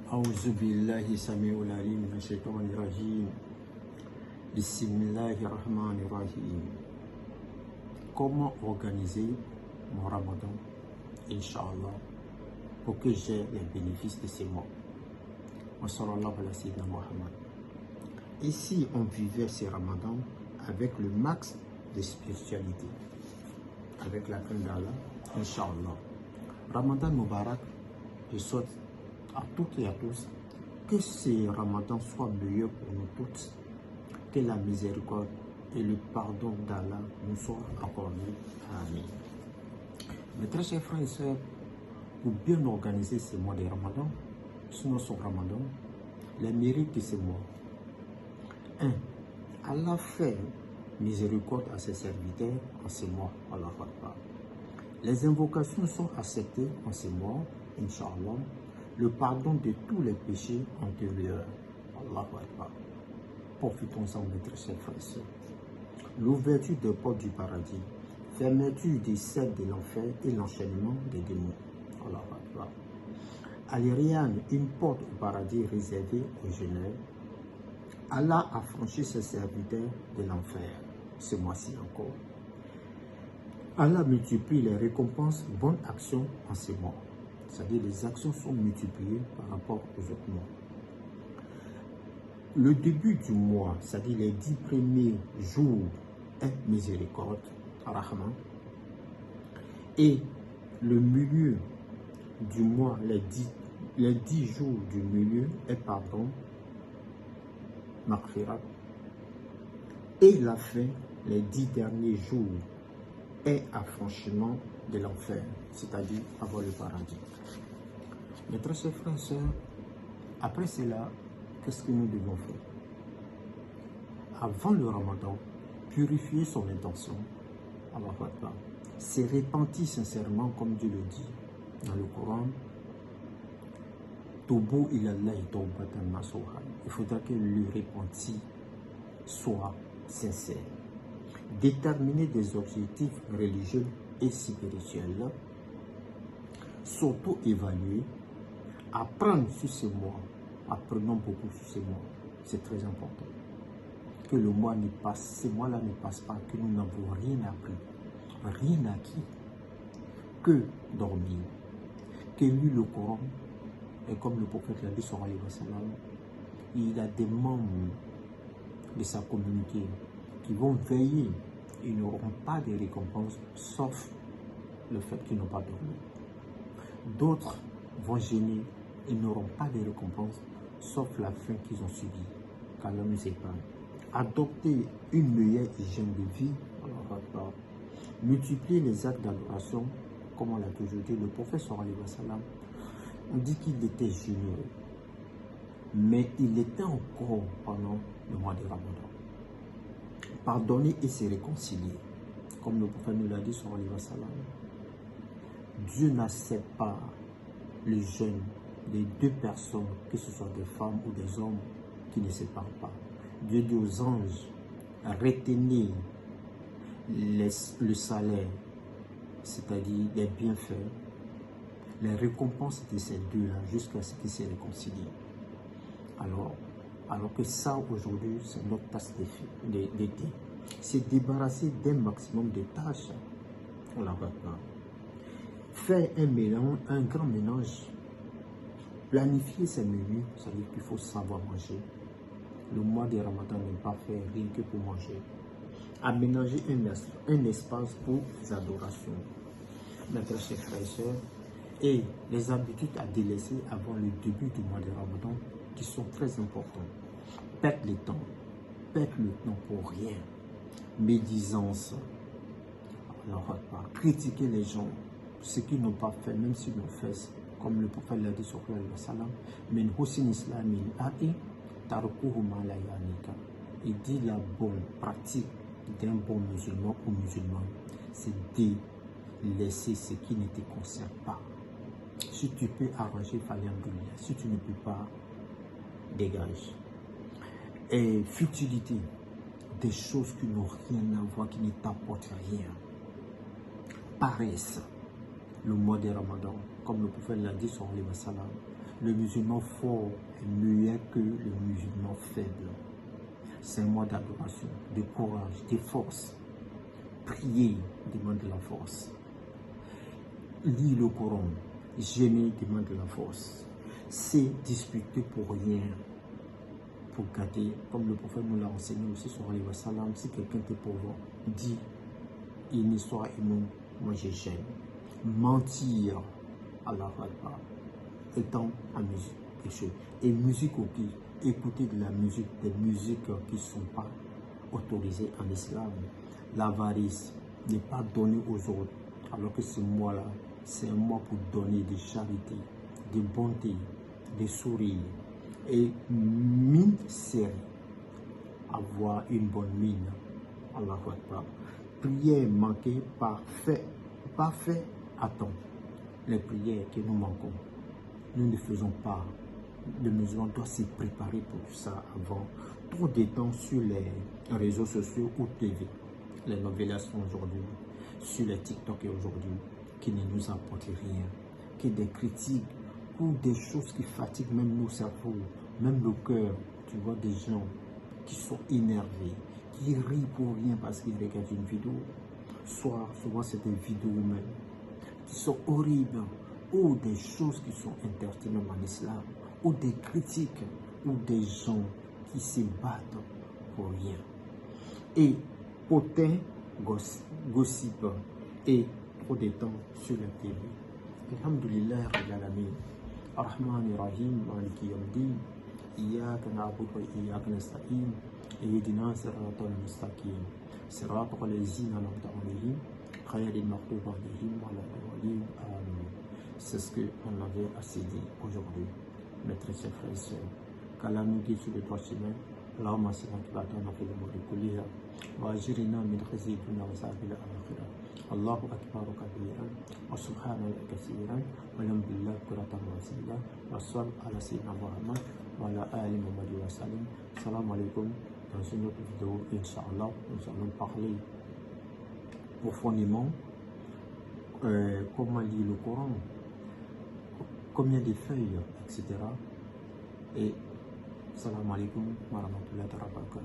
أعوذ بالله السميع العليم من الشيطان الرجيم بسم الله الرحمن الرحيم. Comment organiser mon ramadan, Inch'Allah, pour que j'ai les bénéfices de ces mois. Ici, on vivait ces ramadans avec le max de spiritualité, avec la crainte d'Allah, Inch'Allah. Ramadan Mubarak, je souhaite à toutes et à tous que ces ramadans soient meilleurs pour nous toutes, que la miséricorde et le pardon d'Allah nous soient accordés. Amen. Mes très chers frères et sœurs, pour bien organiser ces mois de ramadan, sinon son ramadan, les mérites de ces mois. 1. Allah fait miséricorde à ses serviteurs en ces mois. Allah Akbar. Les invocations sont acceptées en ces mois, Inch'Allah. Le pardon de tous les péchés antérieurs. Allah Akbar. Profitons-en, mes très chers frères et sœurs. L'ouverture des portes du paradis, fermeture des cercles de l'enfer et l'enchaînement des démons. Allah Akbar. Al-Riyyan, une porte au paradis réservée aux jeûneurs. Allah a franchi ses serviteurs de l'enfer, ce mois-ci encore. Allah multiplie les récompenses bonnes actions en ces mois. C'est-à-dire les actions sont multipliées par rapport aux autres mois. Le début du mois, c'est-à-dire les 10 premiers jours, est miséricorde, Rahman. Et le milieu du mois, les 10 jours du milieu est pardon, Maghfirat. Et la fin, les 10 derniers jours, est affranchissement de l'enfer, c'est-à-dire avoir le paradis. Mes très chers frères et sœurs, après cela, qu'est-ce que nous devons faire? Avant le ramadan, purifier son intention, se repentir sincèrement, comme Dieu le dit dans le Coran. Il faudra que le repenti soit sincère. Déterminer des objectifs religieux et spirituels, s'auto-évaluer, apprendre sur ces mois, apprenons beaucoup sur ces mois, c'est très important. Que le mois ne passe, ces mois-là ne passent pas, que nous n'avons rien appris, rien acquis, que dormir, que lire le Coran, et comme le prophète l'a dit, il a des membres de sa communauté qui vont veiller, ils n'auront pas de récompense, sauf le fait qu'ils n'ont pas dormi. D'autres vont gêner, ils n'auront pas de récompense, sauf la faim qu'ils ont subie, qu'Allah nous épargne. Adopter une meilleure hygiène de vie, multiplier les actes d'adoration, comme on l'a toujours dit, le prophète on dit qu'il était généreux, mais il était encore pendant le mois de Ramadan. Pardonner et se réconcilier, comme le prophète nous l'a dit sur Dieu n'accepte pas le jeûne des deux personnes, que ce soit des femmes ou des hommes, qui ne se parlent pas. Dieu dit aux anges, retenez le salaire, c'est-à-dire les bienfaits, les récompenses de ces deux-là, jusqu'à ce qu'ils se réconcilient. Alors que ça, aujourd'hui, c'est notre tasse d'été. C'est débarrasser d'un maximum de tâches. On la va pas. Faire un mélange, un grand mélange. Planifier ses menus, ça veut dire qu'il faut savoir manger. Le mois de Ramadan n'est pas fait rien que pour manger. Aménager un espace pour les adorations. Mes très chers frères et sœurs, et les habitudes à délaisser avant le début du mois de Ramadan qui sont très importantes. Perdre le temps pour rien. Médisance. Alors, critiquer les gens, ceux qui n'ont pas fait, même s'ils l'ont fait, comme le prophète l'a dit sur le salam, mais il dit la bonne pratique d'un bon musulman ou musulman, c'est de laisser ce qui ne te concerne pas. Si tu peux arranger, alhamdoulilah. Si tu ne peux pas, dégage. Et futilité, des choses qui n'ont rien à voir, qui ne t'apportent rien. Paresse, le mois de Ramadan, comme le prophète l'a dit sur le salam, Le musulman fort est meilleur que le musulman faible. C'est un mois d'adoration, de courage, de force. Prier demande de la force. Lire le Coran, jeûner demande de la force. C'est disputer pour rien, pour garder, comme le prophète nous l'a enseigné aussi sur les wassalam, si quelqu'un est pauvre, dit une histoire et moi je gêne. Mentir, Allah Akbar, étant en musique, quelque chose. Et musique aussi, écouter de la musique, des musiques qui ne sont pas autorisées en islam. L'avarice, ne pas donner aux autres, alors que ce mois-là, c'est un mois pour donner de charité, de bonté, de sourire et mine serrée. Avoir une bonne mine. Allah Akbar. Prière manquée, parfait à temps. Les prières que nous manquons, nous ne faisons pas. Le musulman doit se préparer pour ça avant. Trop de temps sur les réseaux sociaux ou TV. Les novelas aujourd'hui, sur les TikTok et aujourd'hui, qui ne nous apportent rien, que des critiques ou des choses qui fatiguent même nos cerveaux, même le cœur. Tu vois des gens qui sont énervés, qui rient pour rien parce qu'ils regardent une vidéo. Souvent c'est des vidéos même qui sont horribles, ou des choses qui sont interdites même en islam, ou des critiques, ou des gens qui se battent pour rien. Et potin, gossip et trop de temps sur la télé. Alhamdulillah Rabbil Alamin. Ar-Rahman Ar-Rahim Maliki Yawmiddin. Iyyaka na'budu wa iyyaka nasta'in. Ihdina siratal mustaqim. Siratal ladzina an'amta 'alayhim ghayril maghdubi 'alayhim wa lad-dallin. Amin. C'est ce qu'on avait assez dit aujourd'hui, mes très chers frères et sœurs. Qu'Allah nous guide sur le droit chemin. اللهم صل على في الأمور كلها وأجرنا من خزي الدنيا وعذاب الآخرة. الله أكبر كبيرا وسبحان الله كثيرا والحمد لله بكرة وأصيلا وصل على سيدنا محمد وعلى آله محمد وسلم. Salam alaikum. Dans une autre vidéo, Inch'Allah, nous allons parler profondément comment lire le Coran, combien de feuilles, etc. Et Salam alaikum wa rahmatullahi wa barakatuh.